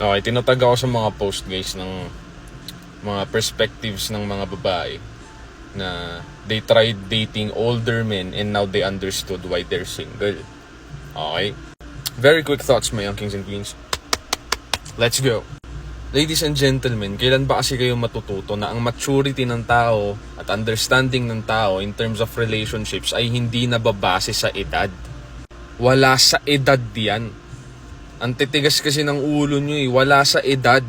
Okay, tinatag ako sa mga post guys ng mga perspectives ng mga babae na they tried dating older men and now they understood why they're single. Okay? Very quick thoughts, my young kings and queens. Let's go. Ladies and gentlemen, kailan ba kasi kayo matututo na ang maturity ng tao at understanding ng tao in terms of relationships ay hindi nababase sa edad? Wala sa edad yan. Ang titigas kasi ng ulo nyo wala sa edad.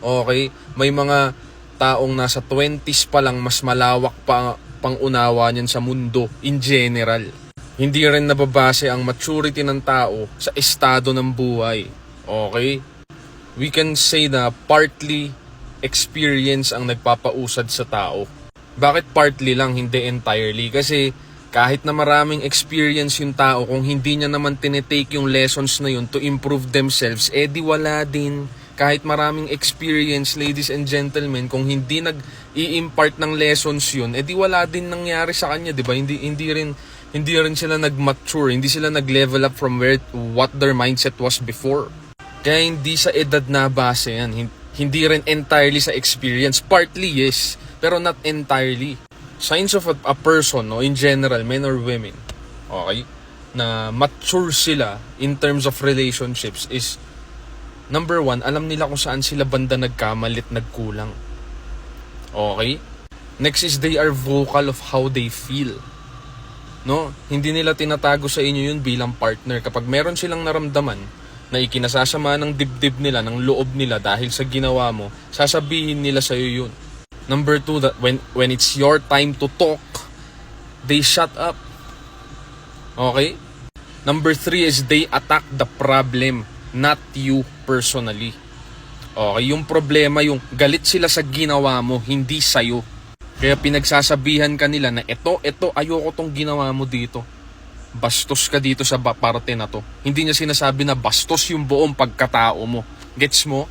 Okay? May mga taong nasa 20s pa lang mas malawak pa pang-unawa niyan sa mundo in general. Hindi rin nababase ang maturity ng tao sa estado ng buhay. Okay? We can say na partly experience ang nagpapausad sa tao. Bakit partly lang, hindi entirely? Kasi kahit na maraming experience yung tao, kung hindi niya naman tinitake yung lessons na yun to improve themselves, di wala din. Kahit maraming experience, ladies and gentlemen, kung hindi nag-i-impart ng lessons yun, di wala din nangyari sa kanya, di ba? Hindi rin sila nag-mature, hindi sila nag-level up from what their mindset was before. Kaya hindi sa edad na base yan. Hindi rin entirely sa experience. Partly yes, pero not entirely. Signs of a person, no, in general, men or women, okay, na mature sila in terms of relationships is, number one, alam nila kung saan sila banda nagkamalit, nagkulang. Okay? Next is they are vocal of how they feel. No? Hindi nila tinatago sa inyo yun bilang partner. Kapag meron silang naramdaman na ikinasasama ng dibdib nila, ng loob nila dahil sa ginawa mo, sasabihin nila sa'yo yun. Number two, that when it's your time to talk, they shut up. Okay? Number three is they attack the problem, not you personally. Okay, yung problema, yung galit sila sa ginawa mo, hindi sa'yo. Kaya pinagsasabihan ka nila na ito, ayoko tong ginawa mo dito. Bastos ka dito sa parte na to. Hindi niya sinasabi na bastos yung buong pagkatao mo. Gets mo?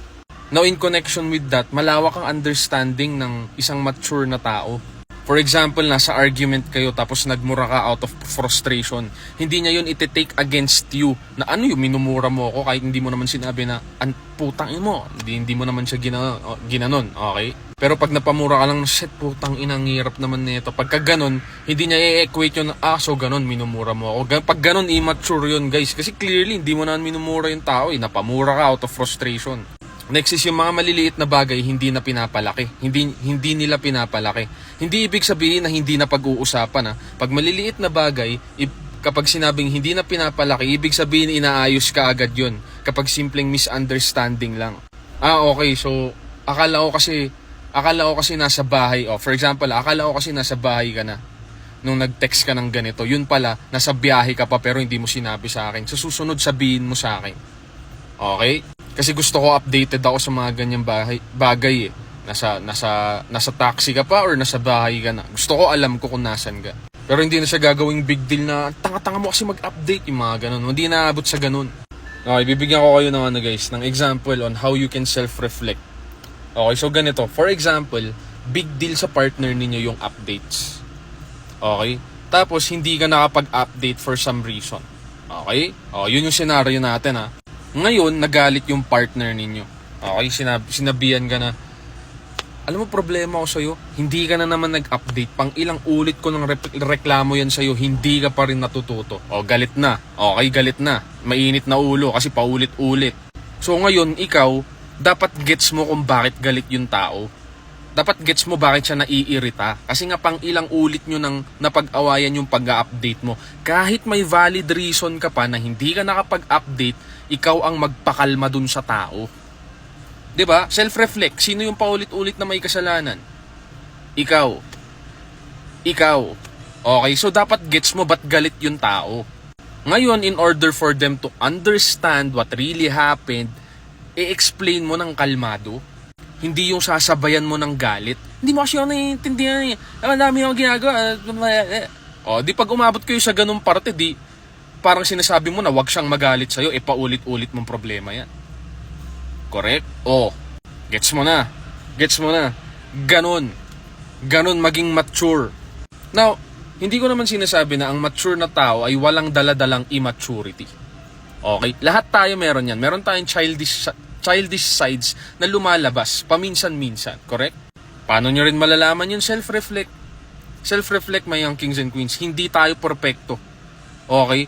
Now, in connection with that, malawak ang understanding ng isang mature na tao. For example, nasa argument kayo tapos nagmura ka out of frustration. Hindi niya yun iti-take against you na ano yung minumura mo ako kahit hindi mo naman sinabi na ang putang mo. Hindi mo naman siya ginanon. Okay? Pero pag napamura ka lang, shit, putang inang hirap naman nito. Pagka ganon, hindi niya i-equate yun na, so ganon, minumura mo ako. Pag ganon, immature yun, guys. Kasi clearly, hindi mo naman minumura yung tao. Napamura ka out of frustration. Next is yung mga maliliit na bagay hindi na pinapalaki. Hindi nila pinapalaki. Hindi ibig sabihin na hindi na pag-uusapan. Pag maliliit na bagay, kapag sinabing hindi na pinapalaki, ibig sabihin inaayos ka agad yun. Kapag simpleng misunderstanding lang. Okay. So, akala ko kasi nasa bahay. For example, akala ko kasi nasa bahay ka na nung nag-text ka ng ganito. Yun pala, nasa biyahe ka pa pero hindi mo sinabi sa akin. Sa susunod, sabihin mo sa akin. Okay? Kasi gusto ko updated ako sa mga ganyang bagay. Nasa taxi ka pa or nasa bahay ka na. Gusto ko alam ko kung nasan ka. Pero hindi na siya gagawing big deal na tanga-tanga mo kasi mag-update yung mga ganun. Hindi naabot sa ganun. Okay, bibigyan ko kayo ng ng example on how you can self-reflect. Okay, so ganito. For example, big deal sa partner ninyo yung updates. Okay? Tapos hindi ka nakapag-update for some reason. Okay? Yun yung scenario natin Ngayon, nagalit yung partner ninyo. Okay, sinabihan ka na, alam mo problema ko sa'yo, hindi ka na naman nag-update. Pang ilang ulit ko ng reklamo yan sa'yo, hindi ka pa rin natututo. Galit na. Okay, galit na. Mainit na ulo kasi paulit-ulit. So ngayon, ikaw, dapat gets mo kung bakit galit yung tao. Dapat gets mo bakit siya naiirita. Kasi nga pang ilang ulit nyo nang napag-awayan yung pag-update mo. Kahit may valid reason ka pa na hindi ka nakapag-update, ikaw ang magpakalma dun sa tao. 'Di ba? Self-reflect. Sino yung paulit-ulit na may kasalanan? Ikaw. Okay, so dapat gets mo ba't galit yung tao. Ngayon, in order for them to understand what really happened, i-explain mo ng kalmado. Hindi yung sasabayan mo ng galit. Hindi mo kasi ako naiintindihan. Ang dami akong ginagawa. Di pag umabot kayo sa ganung parte, parang sinasabi mo na wag siyang magalit sa'yo, paulit-ulit mong problema yan. Correct? Gets mo na. Ganon maging mature. Now, hindi ko naman sinasabi na ang mature na tao ay walang daladalang immaturity. Okay? Lahat tayo meron yan. Meron tayong childish sides na lumalabas paminsan-minsan, correct? Paano nyo rin malalaman yun? Self-reflect. Self-reflect, my young kings and queens. Hindi tayo perfecto. Okay?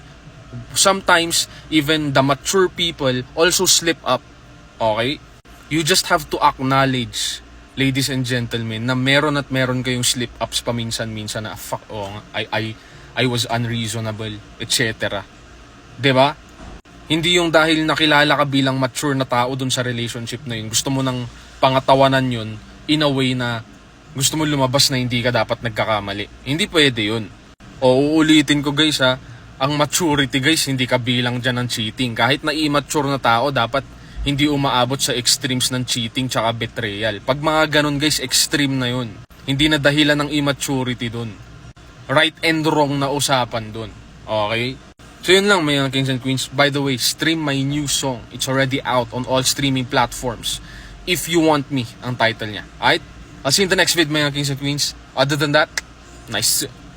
Sometimes, even the mature people also slip up. Okay? You just have to acknowledge, ladies and gentlemen, na meron at meron kayong slip-ups paminsan-minsan na, fuck, I was unreasonable, etc. Diba? Hindi yung dahil nakilala ka bilang mature na tao dun sa relationship na yun, gusto mo nang pangatawanan yun in a way na gusto mo lumabas na hindi ka dapat nagkakamali. Hindi pwede yun. O uulitin ko guys ha, ang maturity guys, hindi ka bilang dyan ng cheating. Kahit na immature na tao, dapat hindi umaabot sa extremes ng cheating tsaka betrayal. Pag mga ganun guys, extreme na yun. Hindi na dahilan ng immaturity dun. Right and wrong na usapan dun. Okay? So yun lang mga kings and queens. By the way, stream my new song. It's already out on all streaming platforms. If You Want Me, ang title niya. Alright? I'll see you in the next vid mga kings and queens. Other than that, nice.